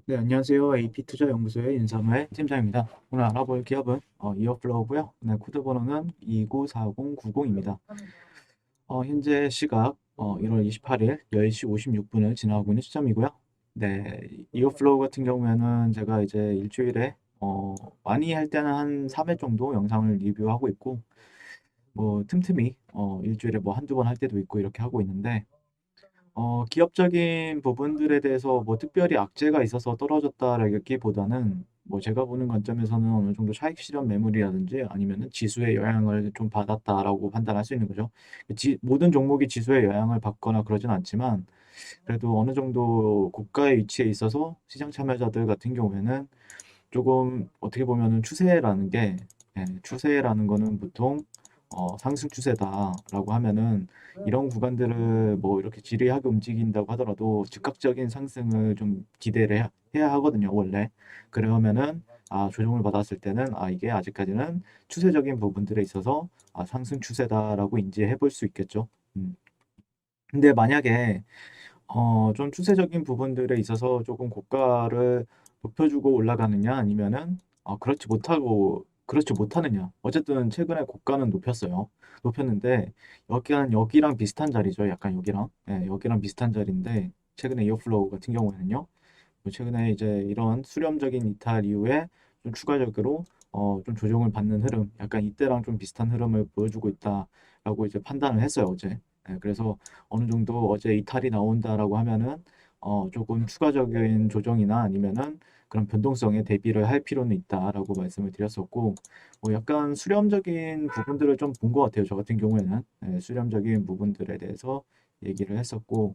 네, 안녕하세요. AP투자연구소의 인사무의 팀장입니다. 오늘 알아볼 기업은 이어플로우고요. 네, 코드 번호는 294090입니다. 현재 시각 1월 28일 10시 56분을 지나고 있는 시점이고요. 네, 이어플로우 같은 경우에는 제가 이제 일주일에 많이 할 때는 한 3회 정도 영상을 리뷰하고 있고, 뭐 틈틈이 일주일에 뭐 한두 번 할 때도 있고 이렇게 하고 있는데, 기업적인 부분들에 대해서 뭐 특별히 악재가 있어서 떨어졌다라기보다는 뭐 제가 보는 관점에서는 어느 정도 차익 실현 매물이라든지 아니면은 지수의 영향을 좀 받았다라고 판단할 수 있는 거죠. 모든 종목이 지수의 영향을 받거나 그러진 않지만 그래도 어느 정도 고가의 위치에 있어서 시장 참여자들 같은 경우에는 조금 어떻게 보면은 추세라는 거는 보통 상승 추세다라고 하면은 이런 구간들을 뭐 이렇게 지리하게 움직인다고 하더라도 즉각적인 상승을 좀 기대를 해야 하거든요, 원래. 그러면은 조정을 받았을 때는 이게 아직까지는 추세적인 부분들에 있어서 상승 추세다라고 인지해 볼 수 있겠죠. 음. 근데 만약에 좀 추세적인 부분들에 있어서 조금 고가를 높여주고 올라가느냐 아니면은 그렇지 못하느냐. 어쨌든 최근에 고가는 높였는데 여기랑 비슷한 자리죠. 약간 여기랑. 예, 여기랑 비슷한 자리인데 최근에 이어플로우 같은 경우에는요. 뭐 최근에 이제 이런 수렴적인 이탈 이후에 좀 추가적으로 좀 조정을 받는 흐름, 약간 이때랑 좀 비슷한 흐름을 보여주고 있다라고 이제 판단을 했어요, 어제. 예, 그래서 어느 정도 어제 이탈이 나온다라고 하면은 조금 추가적인 조정이나 아니면은 그런 변동성에 대비를 할 필요는 있다라고 말씀을 드렸었고, 뭐 약간 수렴적인 부분들을 좀 본 것 같아요, 저 같은 경우에는. 예, 수렴적인 부분들에 대해서 얘기를 했었고,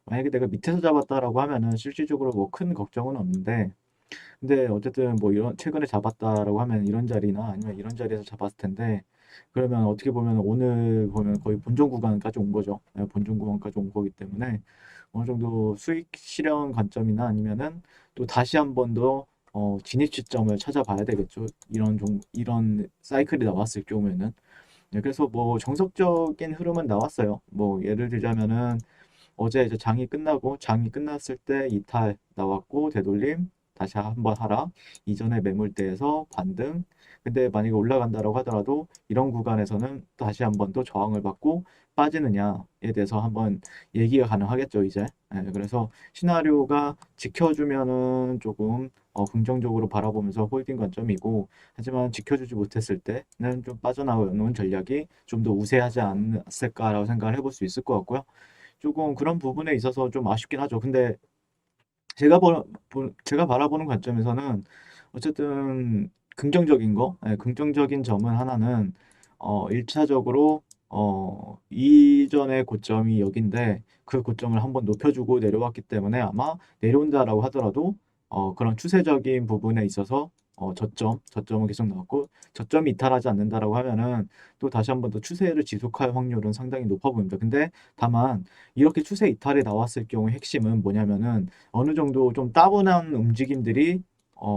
만약에 내가 밑에서 잡았다라고 하면은 실질적으로 뭐 큰 걱정은 없는데, 근데 어쨌든 뭐 이런 최근에 잡았다라고 하면 이런 자리나 아니면 이런 자리에서 잡았을 텐데, 그러면 어떻게 보면 오늘 보면 거의 본전 구간까지 온 거죠. 예, 본전 구간까지 온 거기 때문에 어느 정도 수익 실현 관점이나 아니면은 또 다시 한 번 더 진입 시점을 찾아봐야 되겠죠. 이런 사이클이 나왔을 경우에는. 네, 그래서 뭐 정석적인 흐름은 나왔어요. 뭐 예를 들자면은 어제 이제 장이 끝났을 때 이탈 나왔고 되돌림 다시 한번 하락 이전의 매물대에서 반등. 근데 만약에 올라간다라고 하더라도 이런 구간에서는 다시 한번 또 저항을 받고 빠지느냐에 대해서 한번 얘기가 가능하겠죠 이제. 그래서 시나리오가 지켜주면은 조금 긍정적으로 바라보면서 홀딩 관점이고, 하지만 지켜주지 못했을 때는 좀 빠져나오는 전략이 좀 더 우세하지 않았을까라고 생각을 해볼 수 있을 것 같고요. 조금 그런 부분에 있어서 좀 아쉽긴 하죠. 근데 제가 바라보는 관점에서는 어쨌든 긍정적인 점은 하나는 1차적으로 이전의 고점이 여긴데 그 고점을 한번 높여주고 내려왔기 때문에 아마 내려온다라고 하더라도 그런 추세적인 부분에 있어서 저점은 계속 나왔고, 저점이 이탈하지 않는다라고 하면은 또 다시 한번 더 추세를 지속할 확률은 상당히 높아 보입니다. 근데 다만 이렇게 추세 이탈이 나왔을 경우 핵심은 뭐냐면은 어느 정도 좀 따분한 움직임들이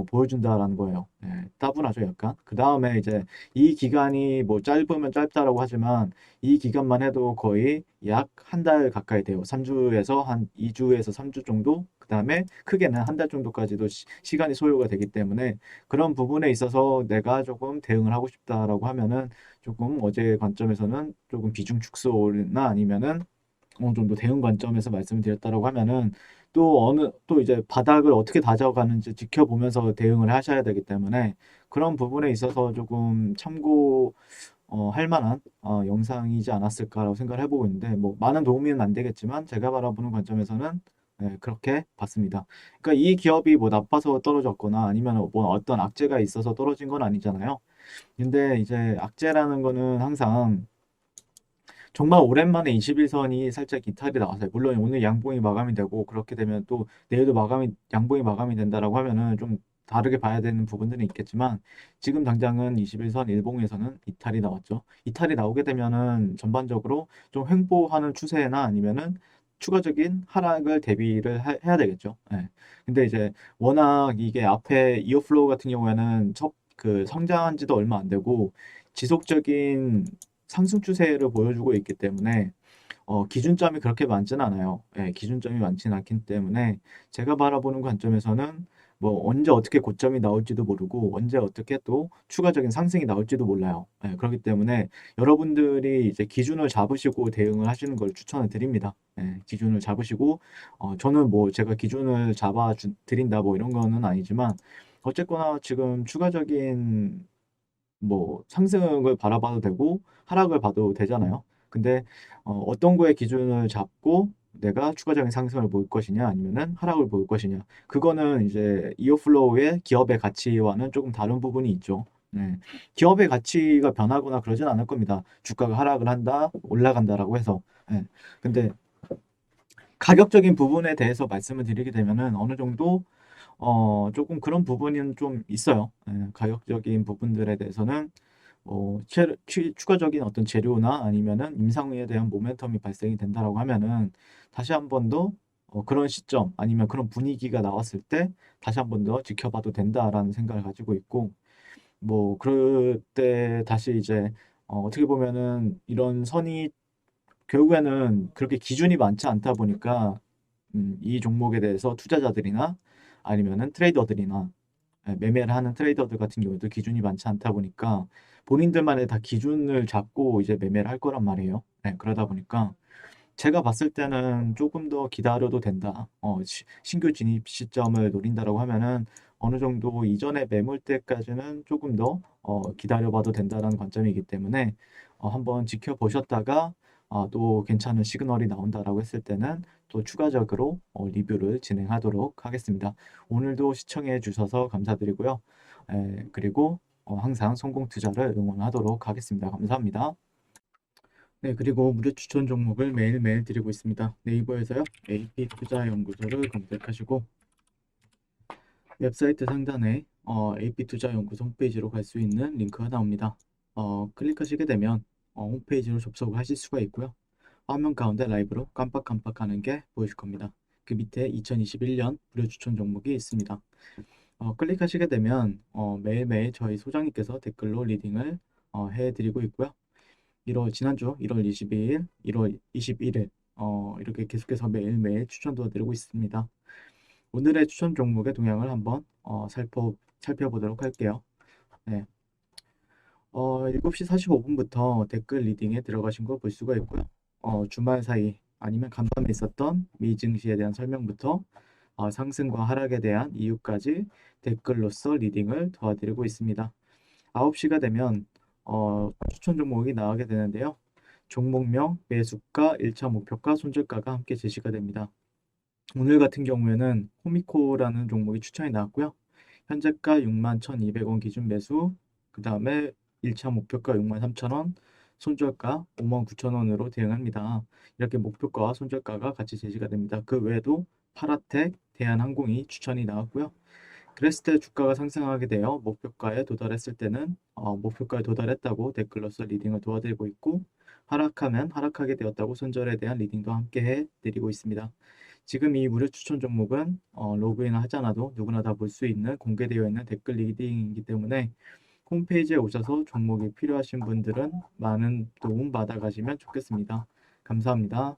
보여준다라는 거예요. 예, 따분하죠, 약간. 그 다음에 이제 이 기간이 뭐 짧으면 짧다라고 하지만 이 기간만 해도 거의 약 한 달 가까이 돼요. 3주에서 한 2주에서 3주 정도? 그 다음에 크게는 한 달 정도까지도 시간이 소요가 되기 때문에 그런 부분에 있어서 내가 조금 대응을 하고 싶다라고 하면은 조금 어제 관점에서는 조금 비중 축소나 아니면은 어느 정도 대응 관점에서 말씀을 드렸다라고 하면은 또 이제 바닥을 어떻게 다져가는지 지켜보면서 대응을 하셔야 되기 때문에 그런 부분에 있어서 조금 참고 할 만한 영상이지 않았을까라고 생각을 해보고 있는데, 뭐 많은 도움은 안 되겠지만 제가 바라보는 관점에서는 그렇게 봤습니다. 그러니까 이 기업이 뭐 나빠서 떨어졌거나 아니면 뭐 어떤 악재가 있어서 떨어진 건 아니잖아요. 근데 이제 악재라는 거는 항상 정말 오랜만에 21선이 살짝 이탈이 나왔어요. 물론 오늘 양봉이 마감이 되고 그렇게 되면 또 내일도 양봉이 마감이 된다라고 하면은 좀 다르게 봐야 되는 부분들은 있겠지만, 지금 당장은 21선 일봉에서는 이탈이 나왔죠. 이탈이 나오게 되면은 전반적으로 좀 횡보하는 추세나 아니면은 추가적인 하락을 대비를 해야 되겠죠. 예. 근데 이제 워낙 이게 앞에 이어플로우 같은 경우에는 그 성장한 지도 얼마 안 되고 지속적인 상승 추세를 보여주고 있기 때문에 기준점이 그렇게 많진 않아요. 예, 기준점이 많진 않기 때문에 제가 바라보는 관점에서는 뭐 언제 어떻게 고점이 나올지도 모르고 언제 어떻게 또 추가적인 상승이 나올지도 몰라요. 예, 그렇기 때문에 여러분들이 이제 기준을 잡으시고 대응을 하시는 걸 추천을 드립니다. 예, 기준을 잡으시고 저는 뭐 제가 기준을 잡아 드린다 뭐 이런 거는 아니지만 어쨌거나 지금 추가적인 뭐 상승을 바라봐도 되고 하락을 봐도 되잖아요. 근데 어떤 거에 기준을 잡고 내가 추가적인 상승을 볼 것이냐 아니면은 하락을 볼 것이냐 그거는 이제 이어플로우의 기업의 가치와는 조금 다른 부분이 있죠. 네. 기업의 가치가 변하거나 그러진 않을 겁니다. 주가가 하락을 한다, 올라간다라고 해서. 네. 근데 가격적인 부분에 대해서 말씀을 드리게 되면은 어느 정도 조금 그런 부분은 좀 있어요. 예, 가격적인 부분들에 대해서는 추가적인 어떤 재료나 아니면은 임상에 대한 모멘텀이 발생이 된다라고 하면은 다시 한 번 더 그런 시점 아니면 그런 분위기가 나왔을 때 다시 한 번 더 지켜봐도 된다라는 생각을 가지고 있고 뭐 그럴 때 다시 이제 어떻게 보면은 이런 선이 결국에는 그렇게 기준이 많지 않다 보니까 이 종목에 대해서 투자자들이나 아니면은 트레이더들이나 매매를 하는 트레이더들 같은 경우도 기준이 많지 않다 보니까 본인들만의 다 기준을 잡고 이제 매매를 할 거란 말이에요. 네, 그러다 보니까 제가 봤을 때는 조금 더 기다려도 된다. 신규 진입 시점을 노린다라고 하면은 어느 정도 이전의 매물대까지는 조금 더 기다려봐도 된다라는 관점이기 때문에 한번 지켜보셨다가 또 괜찮은 시그널이 나온다라고 했을 때는 또 추가적으로 리뷰를 진행하도록 하겠습니다. 오늘도 시청해 주셔서 감사드리고요. 그리고 항상 성공 투자를 응원하도록 하겠습니다. 감사합니다. 네, 그리고 무료 추천 종목을 매일매일 드리고 있습니다. 네이버에서요, AP투자연구소를 검색하시고 웹사이트 상단에 AP투자연구소 홈페이지로 갈 수 있는 링크가 나옵니다. 클릭하시게 되면 홈페이지로 접속을 하실 수가 있고요. 화면 가운데 라이브로 깜빡깜빡하는 게 보이실 겁니다. 그 밑에 2021년 무료 추천 종목이 있습니다. 클릭하시게 되면 매일매일 저희 소장님께서 댓글로 리딩을 해드리고 있고요. 지난주 1월 22일, 1월 21일 이렇게 계속해서 매일매일 추천 도와드리고 있습니다. 오늘의 추천 종목의 동향을 한번 살펴보도록 할게요. 네. 7시 45분부터 댓글 리딩에 들어가신 거 볼 수가 있고요. 주말 사이 아니면 간밤에 있었던 미 증시에 대한 설명부터 상승과 하락에 대한 이유까지 댓글로서 리딩을 도와드리고 있습니다. 9시가 되면 추천 종목이 나가게 되는데요. 종목명, 매수가, 1차 목표가, 손절가가 함께 제시가 됩니다. 오늘 같은 경우에는 코미코라는 종목이 추천이 나왔고요. 현재가 61,200원 기준 매수, 그 다음에 1차 목표가 63,000원, 손절가 59,000원으로 대응합니다. 이렇게 목표가와 손절가가 같이 제시가 됩니다. 그 외에도 파라텍, 대한항공이 추천이 나왔고요. 그랬을 때 주가가 상승하게 되어 목표가에 도달했을 때는 목표가에 도달했다고 댓글로서 리딩을 도와드리고 있고 하락하면 하락하게 되었다고 손절에 대한 리딩도 함께 해드리고 있습니다. 지금 이 무료 추천 종목은 로그인을 하지 않아도 누구나 다 볼 수 있는 공개되어 있는 댓글 리딩이기 때문에 홈페이지에 오셔서 종목이 필요하신 분들은 많은 도움 받아가시면 좋겠습니다. 감사합니다.